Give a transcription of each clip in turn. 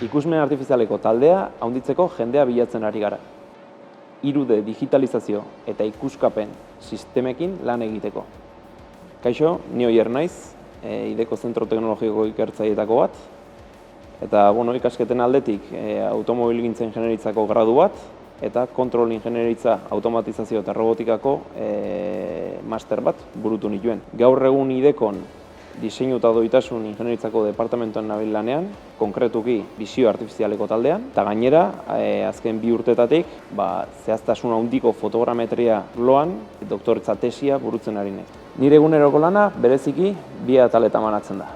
Ikusmen artifizialeko taldea handitzeko jendea bilatzen ari gara. 3D digitalizazio eta ikuskapen sistemekin lan egiteko. Kaixo, ni Oier naiz, IDEko Zentro Teknologiko ikertzaileetako bat, eta ikasketen aldetik automobilgintza ingeniaritzako gradu bat, eta kontrol ingenieritza automatizazio eta robotikako master bat burutu nituen. Gaur egun IDEkon diseinu eta doitasun ingeniaritzako departamentoan nabil lanean, konkretuki bisio artifizialeko taldean, eta gainera, azken 2 urtetatik, zehaztasun handiko fotogrametria loan, doktoretza tesia burutzen ari naiz. Nire eguneroko lana bereziki 2 ataletan banatzen da.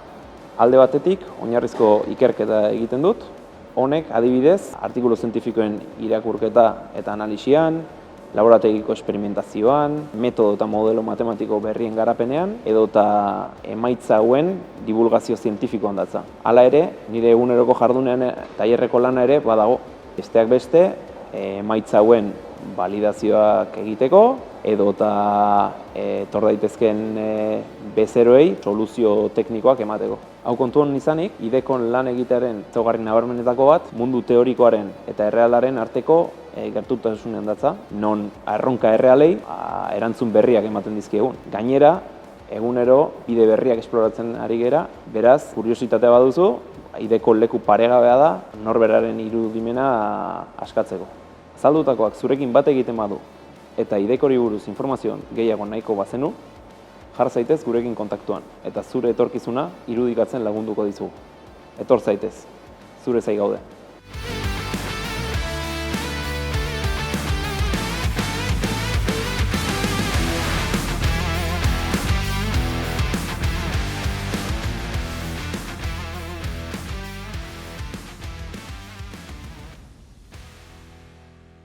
Alde batetik, oinarrizko ikerketa egiten dut, honek adibidez, artikulu zientifikoen irakurketa eta analisian, laborategiko esperimentazioan, metodo eta modelo matematiko berrien garapenean, edota emaitza hauen divulgazio zientifikoan datza. Hala ere, nire eguneroko jardunean tailerreko lana ere badago. Besteak beste, emaitza hauen validazioak egiteko, edota etor daitezken bezeroei soluzio teknikoak emateko. Hau kontuan izanik, IDEkon lan egitearen ezaugarri nabarmenetako bat, mundu teorikoaren eta errealaren arteko gertutasunean datza, non erronka errealei erantzun berriak ematen dizkiegun. Gainera, egunero bide berriak esploratzen ari gera, beraz, kuriositatea baduzu, IDEko leku paregabea da, norberaren irudimena askatzeko. Azaldutakoak zurekin bat egiten badu, eta IDEkori buruz informazio gehiago nahiko bazenu, jar zaitez gurekin kontaktuan, eta zure etorkizuna irudikatzen lagunduko dizugu. Etor zaitez, zure zai gaude.